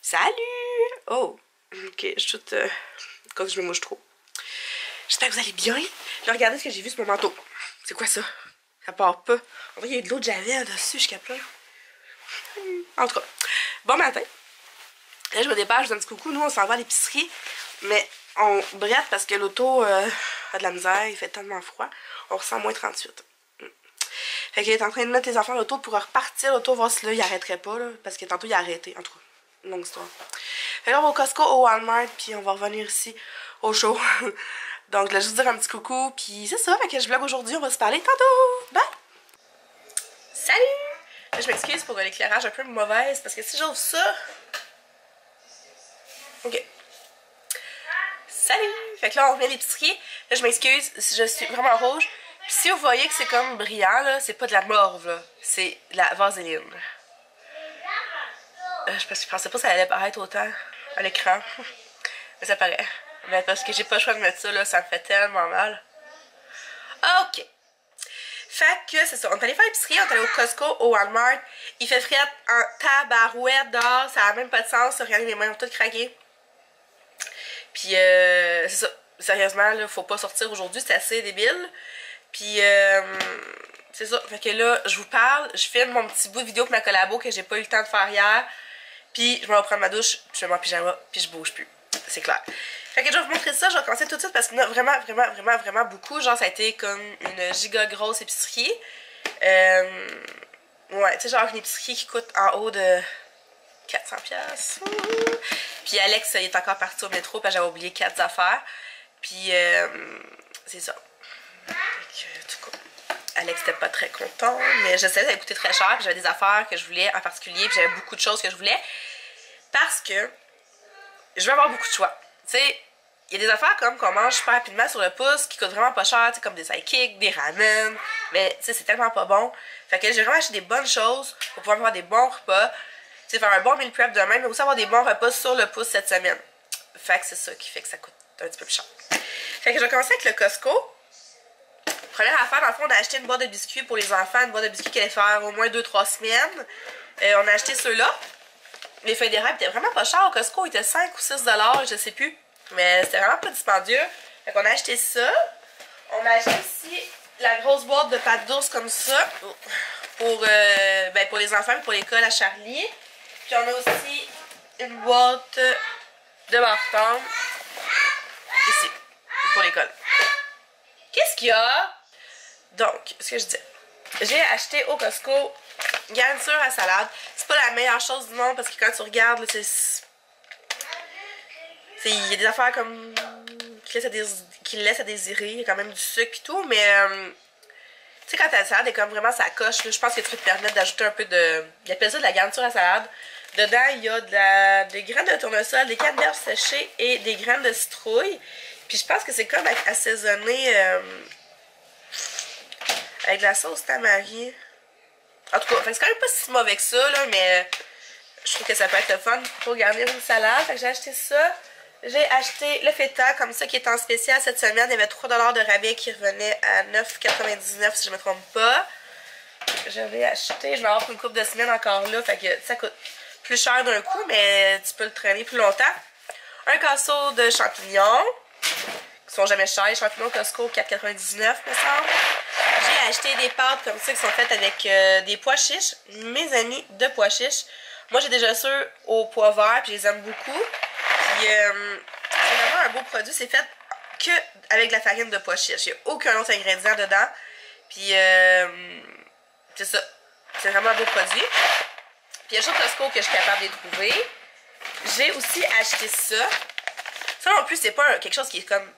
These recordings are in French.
Salut! Oh! Ok, je suis toute... Quand je me mouche trop. J'espère que vous allez bien. Là, regardez ce que j'ai vu sur mon manteau. C'est quoi ça? Ça part pas. On dirait qu'il y a de l'eau de javel dessus, je capte là. En tout cas, bon matin. Là, je me dépêche, je vous donne un petit coucou. Nous, on s'en va à l'épicerie. Mais on brette parce que l'auto a de la misère. Il fait tellement froid. On ressent moins 38. Fait qu'il est en train de mettre les enfants à l'auto pour repartir. L'auto, voir si là, il arrêterait pas. Là, parce que tantôt, il a arrêté. En tout cas, longue histoire. Fait que là, on va au Costco, au Walmart. Puis on va revenir ici au show. Donc, je voulais juste dire un petit coucou. Puis c'est ça. Fait que je vlog aujourd'hui. On va se parler tantôt. Bye! Salut! Là, je m'excuse pour l'éclairage un peu mauvaise. Parce que si j'ouvre ça... Ok. Salut! Fait que là, on revient à l'épicerie. Là, je m'excuse. Je suis vraiment rouge. Puis si vous voyez que c'est comme brillant, là, c'est pas de la morve, là. C'est de la vaseline. Je pensais pas que ça allait paraître autant à l'écran. Mais ça paraît. Mais parce que j'ai pas le choix de mettre ça, là, ça me fait tellement mal. Ok. Fait que c'est ça. On est allé faire l'épicerie, on est allé au Costco, au Walmart. Il fait frette en tabarouette dehors. Ça a même pas de sens. Regardez, mes mains ont toutes craqué. Puis c'est ça. Sérieusement, là, faut pas sortir aujourd'hui. C'est assez débile. Puis c'est ça. Fait que là, je vous parle. Je filme mon petit bout de vidéo pour ma collabo que j'ai pas eu le temps de faire hier. Puis je vais reprendre ma douche. Puis je vais en pyjama. Puis je bouge plus. C'est clair. Fait que je vais vous montrer ça. Je vais commencer tout de suite parce qu'il y en a vraiment beaucoup. Genre, ça a été comme une giga grosse épicerie. Ouais, tu sais, genre une épicerie qui coûte en haut de 400$. Puis Alex, il est encore parti au métro parce que j'avais oublié 4 affaires. Puis c'est ça. Fait que, en tout cas, Alex était pas très content. Mais je sais que ça allait coûter très cher. Puis j'avais des affaires que je voulais en particulier. Puis j'avais beaucoup de choses que je voulais. Parce que je veux avoir beaucoup de choix. Tu sais, il y a des affaires comme qu'on mange super rapidement sur le pouce qui coûtent vraiment pas cher, tu sais, comme des sidekicks, des ramen. Mais tu sais, c'est tellement pas bon. Fait que j'ai vraiment acheté des bonnes choses pour pouvoir avoir des bons repas. Tu sais, faire un bon meal prep demain, mais aussi avoir des bons repas sur le pouce cette semaine. Fait que c'est ça qui fait que ça coûte un petit peu plus cher. Fait que je vais commencer avec le Costco. Première affaire, dans le fond, on a acheté une boîte de biscuits pour les enfants, une boîte de biscuits qui allait faire au moins 2-3 semaines. On a acheté ceux-là. Les feuilles d'érable étaient vraiment pas chères au Costco, ils étaient 5 ou 6$, je sais plus. Mais c'était vraiment pas dispendieux. Fait qu'on a acheté ça. On a acheté aussi la grosse boîte de pâtes d'ours comme ça. Pour les enfants et pour l'école à Charlie. Puis on a aussi une boîte de martons ici, pour l'école. Qu'est-ce qu'il y a? Donc, ce que je disais. J'ai acheté au Costco garniture à salade. C'est pas la meilleure chose du monde parce que quand tu regardes, là, il y a des affaires comme qui laissent à désirer. Il y a quand même du sucre et tout, mais tu sais, quand ta salade est comme vraiment ça coche, là, je pense que tu peux te permettre d'ajouter un peu de. Ils appellent ça de la garniture à salade. Dedans, il y a des graines de tournesol, des canneberges séchées et des graines de citrouille. Puis je pense que c'est comme assaisonné avec de la sauce tamari. En tout cas, c'est quand même pas si mauvais que ça, là, mais je trouve que ça peut être le fun pour garnir une salade. Fait que j'ai acheté ça. J'ai acheté le feta comme ça qui est en spécial cette semaine. Il y avait 3$ de rabais qui revenait à 9,99$ si je me trompe pas. J'avais acheté, je vais avoir pour une couple de semaines encore là. Fait que ça coûte plus cher d'un coup, mais tu peux le traîner plus longtemps. Un casseau de champignons qui sont jamais chers. Les champignons Costco 4,99$ me semble. J'ai acheté des pâtes comme ça qui sont faites avec des pois chiches. Mes amis de pois chiches. Moi j'ai déjà ceux au pois vert puis je les aime beaucoup. Puis c'est vraiment un beau produit. C'est fait que avec de la farine de pois chiches. Il n'y a aucun autre ingrédient dedans. Puis c'est ça. C'est vraiment un beau produit. Puis il y a juste Costco que je suis capable de les trouver. J'ai aussi acheté ça. Ça non plus, c'est pas quelque chose qui est comme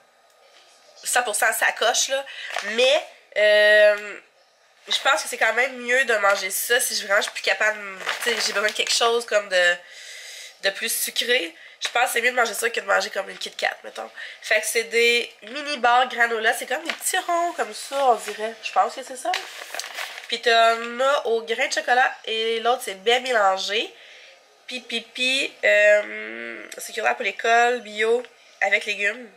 100% sacoche, là. Mais je pense que c'est quand même mieux de manger ça si vraiment je suis plus capable. Tu sais, j'ai besoin de quelque chose comme de plus sucré. Je pense que c'est mieux de manger ça que de manger comme une Kit Kat, mettons. Fait que c'est des mini bars granola. C'est comme des petits ronds comme ça, on dirait. Je pense que c'est ça. Puis t'en as au grain de chocolat et l'autre c'est bien mélangé. Pipi, sécuritaire pour l'école, bio, avec légumes.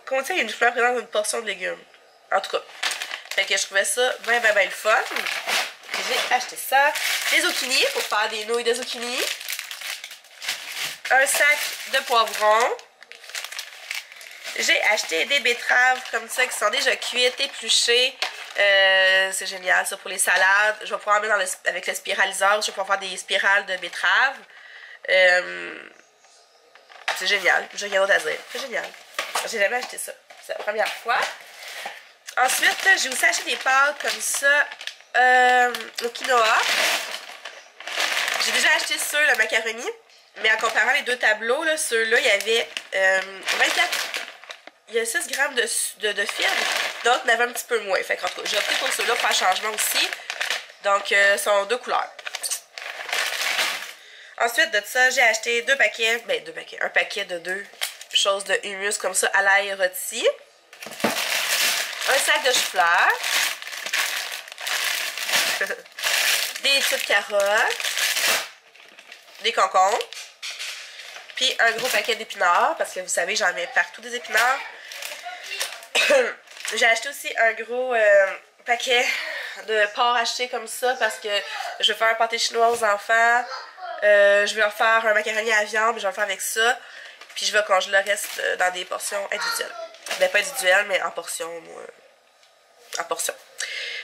Contient une fleur présente une portion de légumes. En tout cas. Fait que je trouvais ça bien le fun. j'ai acheté ça. Des zucchini pour faire des nouilles de zucchini. Un sac de poivrons. J'ai acheté des betteraves comme ça qui sont déjà cuites, épluchées. C'est génial ça pour les salades. Je vais pouvoir en mettre avec le spiraliseur. Je vais pouvoir faire des spirales de betteraves. C'est génial. J'ai rien d'autre à dire. C'est génial. J'ai jamais acheté ça. C'est la première fois. Ensuite, j'ai aussi acheté des pâtes comme ça au quinoa. J'ai déjà acheté ceux, le macaroni. Mais en comparant les deux tableaux, ceux-là, il y avait 24. Il y a 6 grammes de fibres. D'autres, il y en avait un petit peu moins. Fait que, en tout cas, j'ai opté pour ceux-là pour faire changement aussi. Donc, sont 2 couleurs. Ensuite de ça, j'ai acheté 2 paquets. Ben, 2 paquets. Un paquet de 2 choses de hummus comme ça à l'ail rôti. Un sac de chou-fleur. Des petites carottes. Des concombres. Puis un gros paquet d'épinards. Parce que vous savez, j'en mets partout des épinards. J'ai acheté aussi un gros paquet de porc haché comme ça. Parce que je vais faire un pâté chinois aux enfants. Je vais leur faire un macaroni à viande. Je vais le faire avec ça. Puis je vais congeler le reste dans des portions individuelles. Ben pas individuelles, mais en portions. En portions.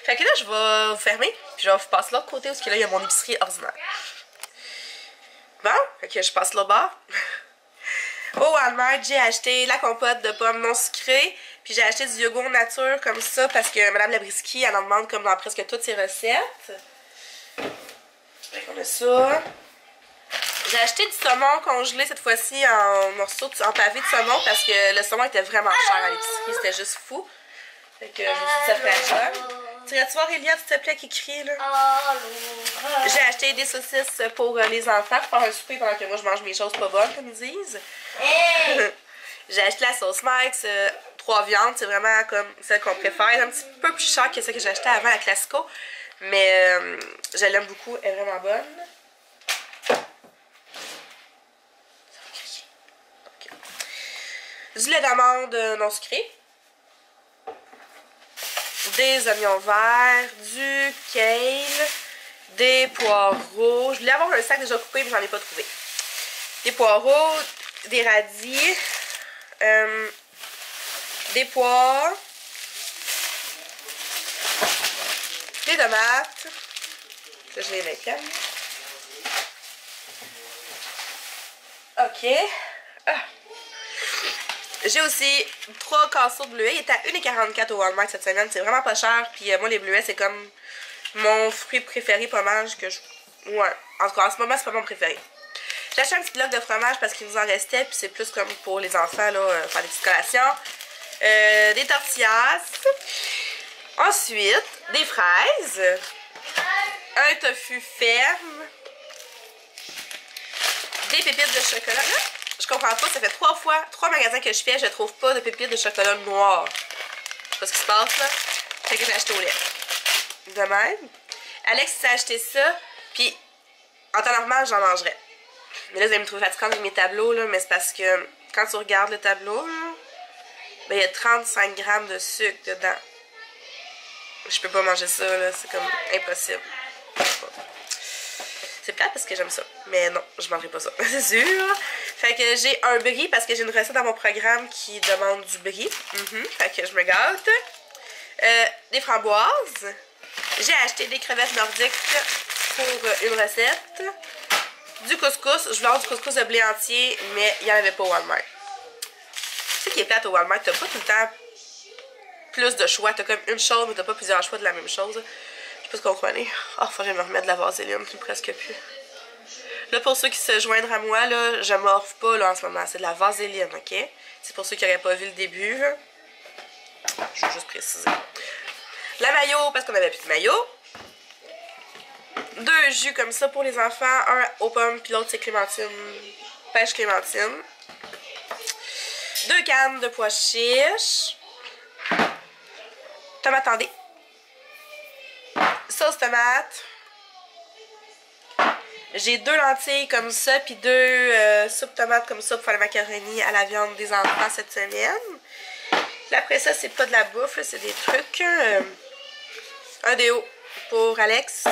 Fait que là, je vais vous fermer. Puis je vais vous passer de l'autre côté parce que là, il y a mon épicerie ordinaire. Bon, fait que je passe là bas. Au Walmart, j'ai acheté la compote de pommes non sucrées. Puis j'ai acheté du yogourt nature comme ça parce que Madame Labriski, elle en demande comme dans presque toutes ses recettes. Fait qu'on a ça. J'ai acheté du saumon congelé cette fois-ci en morceaux, en pavé de saumon parce que le saumon était vraiment cher à l'épicerie. C'était juste fou. Fait que je me suis dit ça ferait la job. Tu irais-tu voir Eliade, s'il te plaît, qui crie là? J'ai acheté des saucisses pour les enfants pour faire un souper pendant que moi je mange mes choses pas bonnes, comme ils disent. J'ai acheté la sauce Mike's, 3 viandes, c'est vraiment comme celle qu'on préfère. Un petit peu plus cher que celle que j'ai achetée avant, la Classico. Mais je l'aime beaucoup, elle est vraiment bonne. Du lait d'amande non sucré. Des oignons verts, du kale, des poireaux. Je voulais avoir un sac déjà coupé, mais j'en ai pas trouvé. Des poireaux, des radis, des pois, des tomates. Ça, je les mets calme. Ok. Ah. J'ai aussi 3 casseaux de bleuets. Il était à 1,44 au Walmart cette semaine. C'est vraiment pas cher. Puis moi, les bleuets, c'est comme mon fruit préféré fromage que je... Ouais. En tout cas, en ce moment, c'est pas mon préféré. J'ai acheté un petit bloc de fromage parce qu'il nous en restait. Puis c'est plus comme pour les enfants, là, faire des petites collations. Des tortillas. Ensuite, des fraises. Un tofu ferme. Des pépites de chocolat. Là, je comprends pas, ça fait 3 magasins que je fais, je trouve pas de pépites de chocolat noir. Je sais pas ce qui se passe là. Fait que j'ai acheté au lait. De même. Alex s'est acheté ça, puis en temps normal, j'en mangerais. Mais là, vous allez me trouver fatigante avec mes tableaux, là, mais c'est parce que quand tu regardes le tableau, là, ben, il y a 35 grammes de sucre dedans. Je peux pas manger ça, là, c'est comme impossible. C'est plate parce que j'aime ça. Mais non, je mangerai pas ça. C'est sûr. Fait que j'ai un brie parce que j'ai une recette dans mon programme qui demande du brie. Fait que je me gâte. Des framboises. J'ai acheté des crevettes nordiques pour une recette. Du couscous. Je voulais avoir du couscous de blé entier, mais il n'y en avait pas au Walmart. Tu sais qui est plate au Walmart, t'as pas tout le temps plus de choix. T'as comme une chose, mais t'as pas plusieurs choix de la même chose. Je sais pas ce qu'on comprenez. Oh, faut que je me remettre de la vaseline, c'est presque plus. Là, pour ceux qui se joindront à moi, là, je morve pas là, en ce moment. C'est de la vaseline, ok? C'est pour ceux qui n'auraient pas vu le début. Là. Je veux juste préciser. La mayo, parce qu'on avait plus de mayo. 2 jus comme ça pour les enfants. Un aux pommes, puis l'autre c'est clémentine. Pêche clémentine. 2 cannes de pois chiches. Tomate en dés. Sauce tomate. J'ai 2 lentilles comme ça, puis 2 soupes tomates comme ça pour faire le macaroni à la viande des enfants cette semaine. Là, après ça, c'est pas de la bouffe, c'est des trucs. Un déo pour Alex.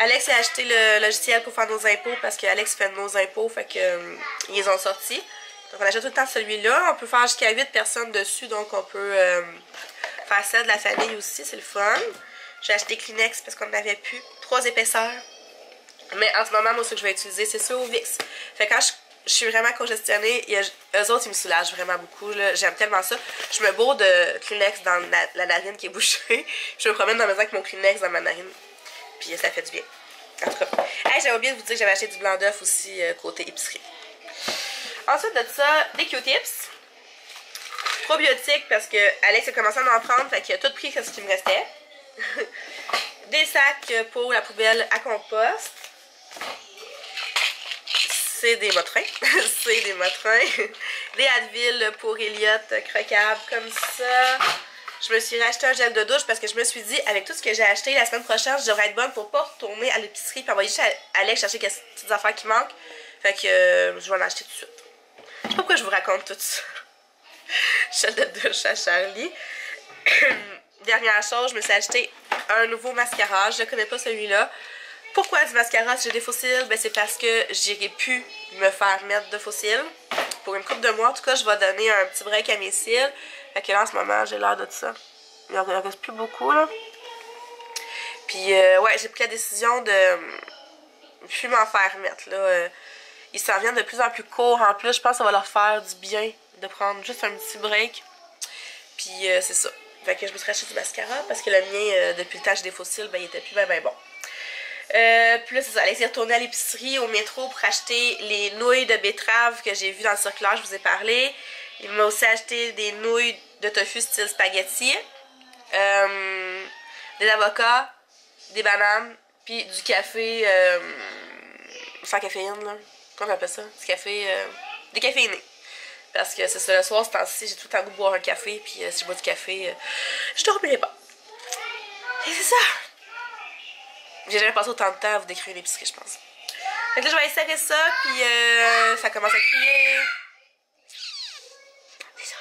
Alex a acheté le logiciel pour faire nos impôts parce qu'Alex fait nos impôts, fait que ils les ont sortis. Donc on achète tout le temps celui-là. On peut faire jusqu'à 8 personnes dessus, donc on peut faire ça de la famille aussi, c'est le fun. J'ai acheté Kleenex parce qu'on n'avait plus 3 épaisseurs. Mais en ce moment, moi, ce que je vais utiliser, c'est ceux au Vicks. Fait que quand je suis vraiment congestionnée, eux autres, ils me soulagent vraiment beaucoup. J'aime tellement ça. Je me bourre de Kleenex dans la narine qui est bouchée. Je me promène dans la maison avec mon Kleenex dans ma narine. Puis ça fait du bien. En tout cas. Hey, j'avais oublié de vous dire que j'avais acheté du blanc d'œuf aussi côté épicerie. Ensuite de ça, des Q-tips. Probiotiques parce que Alex a commencé à en prendre. Fait qu'il a tout pris ce qui me restait. Des sacs pour la poubelle à compost. C'est des motrins. C'est des motrins. Des Advil pour Elliot croquables comme ça. Je me suis racheté un gel de douche parce que je me suis dit, avec tout ce que j'ai acheté la semaine prochaine, je devrais être bonne pour pas retourner à l'épicerie et envoyer juste Alex chercher quelques petites affaires qui manquent. Fait que je vais en acheter tout de suite. Je sais pas pourquoi je vous raconte tout ça. Gel de douche à Charlie. Dernière chose, je me suis acheté un nouveau mascara. Je ne connais pas celui-là. Pourquoi du mascara si j'ai des faux cils? Ben, c'est parce que j'aurais pu me faire mettre de faux cils. Pour une couple de mois, en tout cas, je vais donner un petit break à mes cils. Fait que là, en ce moment, j'ai l'air de ça. Il en reste plus beaucoup, là. Puis, ouais, j'ai pris la décision de plus m'en faire mettre, là. Ils s'en viennent de plus en plus courts. En plus, je pense que ça va leur faire du bien de prendre juste un petit break. Puis, c'est ça. Fait que je me suis racheté du mascara parce que le mien, depuis le temps que j'ai des faux cils, ben, il était plus ben bon. Puis là, c'est ça. Alex est retourné à l'épicerie, au métro, pour acheter les nouilles de betterave que j'ai vues dans le circulaire, je vous ai parlé. Il m'a aussi acheté des nouilles de tofu style spaghetti, des avocats, des bananes, puis du café sans caféine, là. Comment on appelle ça? Du café décaféiné. Parce que c'est ça, le soir, ce temps-ci, j'ai tout le temps goût de boire un café, puis si je bois du café, je dormirai pas. Et c'est ça! J'ai jamais passé autant de temps à vous décrire l'épicerie, je pense. Fait que là, je vais insérer ça, puis ça commence à crier. C'est ça.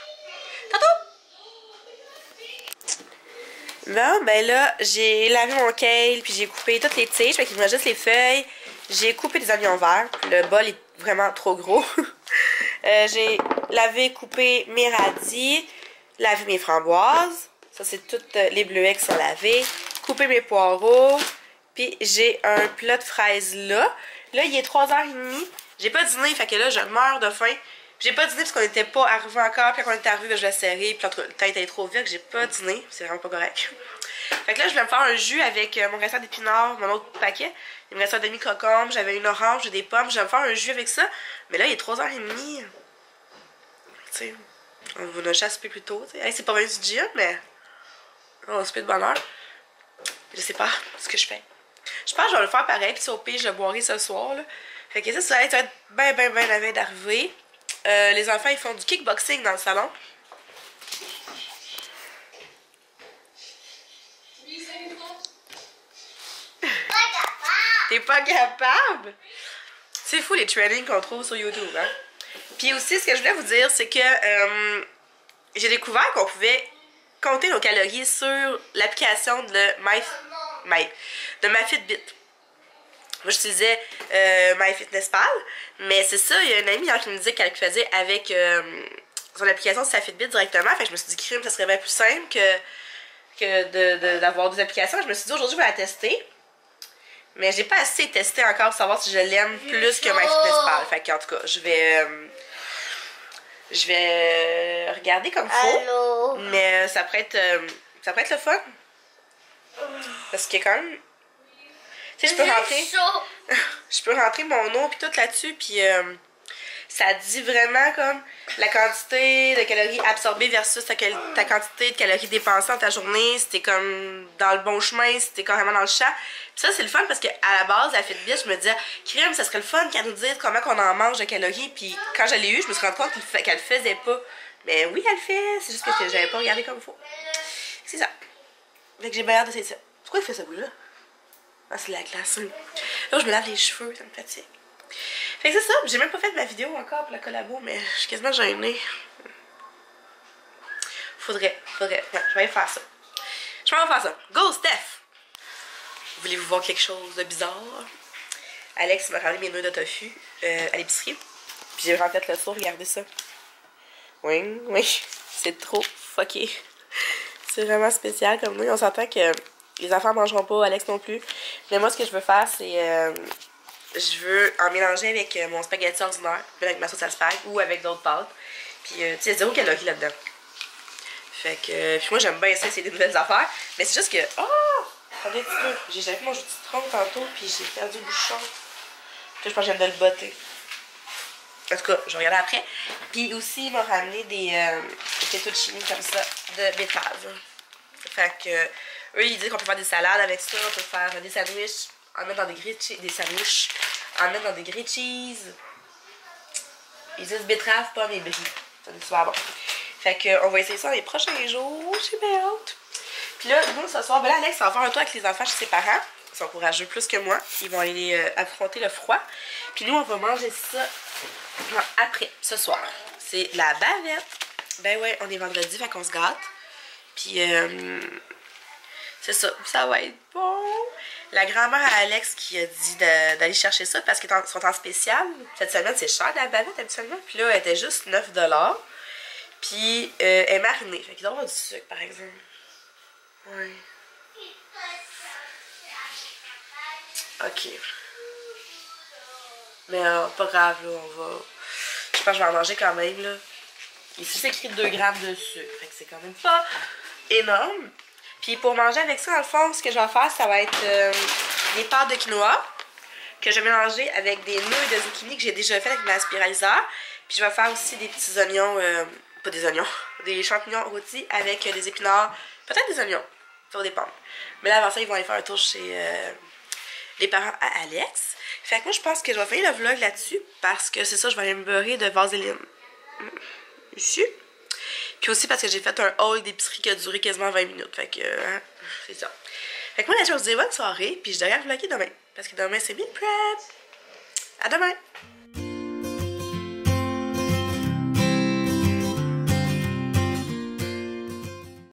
Tantôt! Bon, ben là, j'ai lavé mon kale, puis j'ai coupé toutes les tiges, fait qu'il me reste juste les feuilles. J'ai coupé des oignons verts, le bol est vraiment trop gros. J'ai lavé, coupé mes radis, lavé mes framboises. Ça, c'est toutes les bleuets qui sont lavés. Coupé mes poireaux. Puis j'ai un plat de fraises là. Là, il est 3h30. J'ai pas dîné, fait que là, je meurs de faim. J'ai pas dîné parce qu'on n'était pas arrivé encore. Puis quand on est arrivé, je l'ai serré. Puis le temps était trop vite, j'ai pas dîné. C'est vraiment pas correct. Fait que là, je vais me faire un jus avec mon restant d'épinards, mon autre paquet. Il me reste un demi-concombre, j'avais une orange, j'ai des pommes. Je vais me faire un jus avec ça. Mais là, il est 3h30. Tu sais, on va chasse plus tôt. Hey, c'est pas vrai du gym, mais on se fait de bonne heure. Je sais pas ce que je fais. Je pense que je vais le faire pareil, puis au pire, je le boirai ce soir. Là. Fait que ça va être bien la veille d'arriver. Les enfants, ils font du kickboxing dans le salon. T'es pas capable? C'est fou les trainings qu'on trouve sur YouTube, hein? Puis aussi, ce que je voulais vous dire, c'est que j'ai découvert qu'on pouvait compter nos calories sur l'application de ma Fitbit. Moi, j'utilisais MyFitnessPal, mais c'est ça, il y a une amie qui me disait qu'elle faisait avec son application sur sa Fitbit directement. Fait que je me suis dit, crime, ça serait bien plus simple que d'avoir des applications. Je me suis dit, aujourd'hui, je vais la tester. Mais j'ai pas assez testé encore pour savoir si je l'aime plus que MyFitnessPal. Fait qu'en tout cas, je vais regarder comme faut. Mais ça pourrait être le fun. Parce que quand même... Tu sais, je peux rentrer mon eau puis tout là-dessus, puis ça dit vraiment comme la quantité de calories absorbées versus ta quantité de calories dépensées dans ta journée, si t'es comme dans le bon chemin, si t'es carrément dans le champ. Puis ça, c'est le fun parce qu'à la base, la Fitbit, je me disais, crème, ça serait le fun qu'elle nous dise comment on en mange de calories, puis quand je l'ai eu, je me suis rendu compte qu'elle le faisait pas. Mais oui, elle le fait, c'est juste que j'avais pas regardé comme il faut. C'est ça. Fait que j'ai bien hâte d'essayer ça. Pourquoi il fait ce bruit-là? Ah, c'est la glace. Là, je me lave les cheveux, ça me fatigue. Fait que c'est ça, j'ai même pas fait ma vidéo encore pour la collabo, mais je suis quasiment gênée. Faudrait. Ouais, je vais aller faire ça. Je vais aller faire ça. Go, Steph! Voulez-vous voir quelque chose de bizarre? Alex m'a ramené mes nœuds de tofu à l'épicerie. Puis j'ai vraiment fait le saut, regardez ça. Oui, oui, c'est trop fucké. C'est vraiment spécial comme nous. On s'entend que les enfants mangeront pas, Alex non plus. Mais moi, ce que je veux faire, c'est... je veux en mélanger avec mon spaghetti ordinaire, avec ma sauce à spag ou avec d'autres pâtes. Puis, tu sais, il y a zéro calorie là-dedans. Fait que... puis moi, j'aime bien ça, essayer des nouvelles affaires. Mais c'est juste que... Oh! Attendez un petit peu. J'ai jamais fait mon jus de citron tantôt, puis j'ai perdu le bouchon. Puis je pense que je viens de le botter. En tout cas, je vais regarder après. Puis aussi, ils m'ont ramené des fettuccini comme ça, de betterave. Fait que, eux, ils disent qu'on peut faire des salades avec ça, on peut faire des sandwichs, en mettre dans des grilled cheese, des sandwichs, en mettre dans des grilled cheese. Ils disent betterave, pomme et brie. Ça doit être super bon. Fait que, on va essayer ça dans les prochains jours. J'ai bien hâte. Puis là, nous, ce soir, ben là, Alex va faire un tour avec les enfants chez ses parents. Ils sont courageux plus que moi. Ils vont aller affronter le froid. Puis nous, on va manger ça après, ce soir. C'est la bavette. Ben ouais, on est vendredi, fait qu'on se gâte. Puis, c'est ça, ça va être bon. La grand-mère à Alex qui a dit d'aller chercher ça parce qu'ils sont en spécial. Cette semaine, c'est cher la bavette habituellement. Puis là, elle était juste 9 $. Puis, elle est marinée. Fait qu'il doit y avoir du sucre, par exemple. Ouais. Ok. Mais pas grave, là, on va... Je pense que je vais en manger quand même, là. Ici, c'est écrit 2 grammes de sucre. Fait que c'est quand même pas énorme. Puis pour manger avec ça, dans le fond, ce que je vais faire, ça va être des pâtes de quinoa que je vais mélanger avec des nouilles de zucchini que j'ai déjà fait avec ma spiraliseur. Puis je vais faire aussi des petits oignons, pas des oignons, des champignons rôtis avec des épinards, peut-être des oignons, ça va dépendre. Mais là, avant ça, ils vont aller faire un tour chez les parents à Alex. Fait que moi, je pense que je vais finir le vlog là-dessus parce que c'est ça, je vais aller me beurrer de vaseline. Ici. Puis aussi parce que j'ai fait un haul d'épicerie qui a duré quasiment 20 minutes. Fait que, c'est ça. Fait que moi, je vous dis bonne soirée. Puis je devrais vlogger demain. Parce que demain, c'est meal prep. À demain!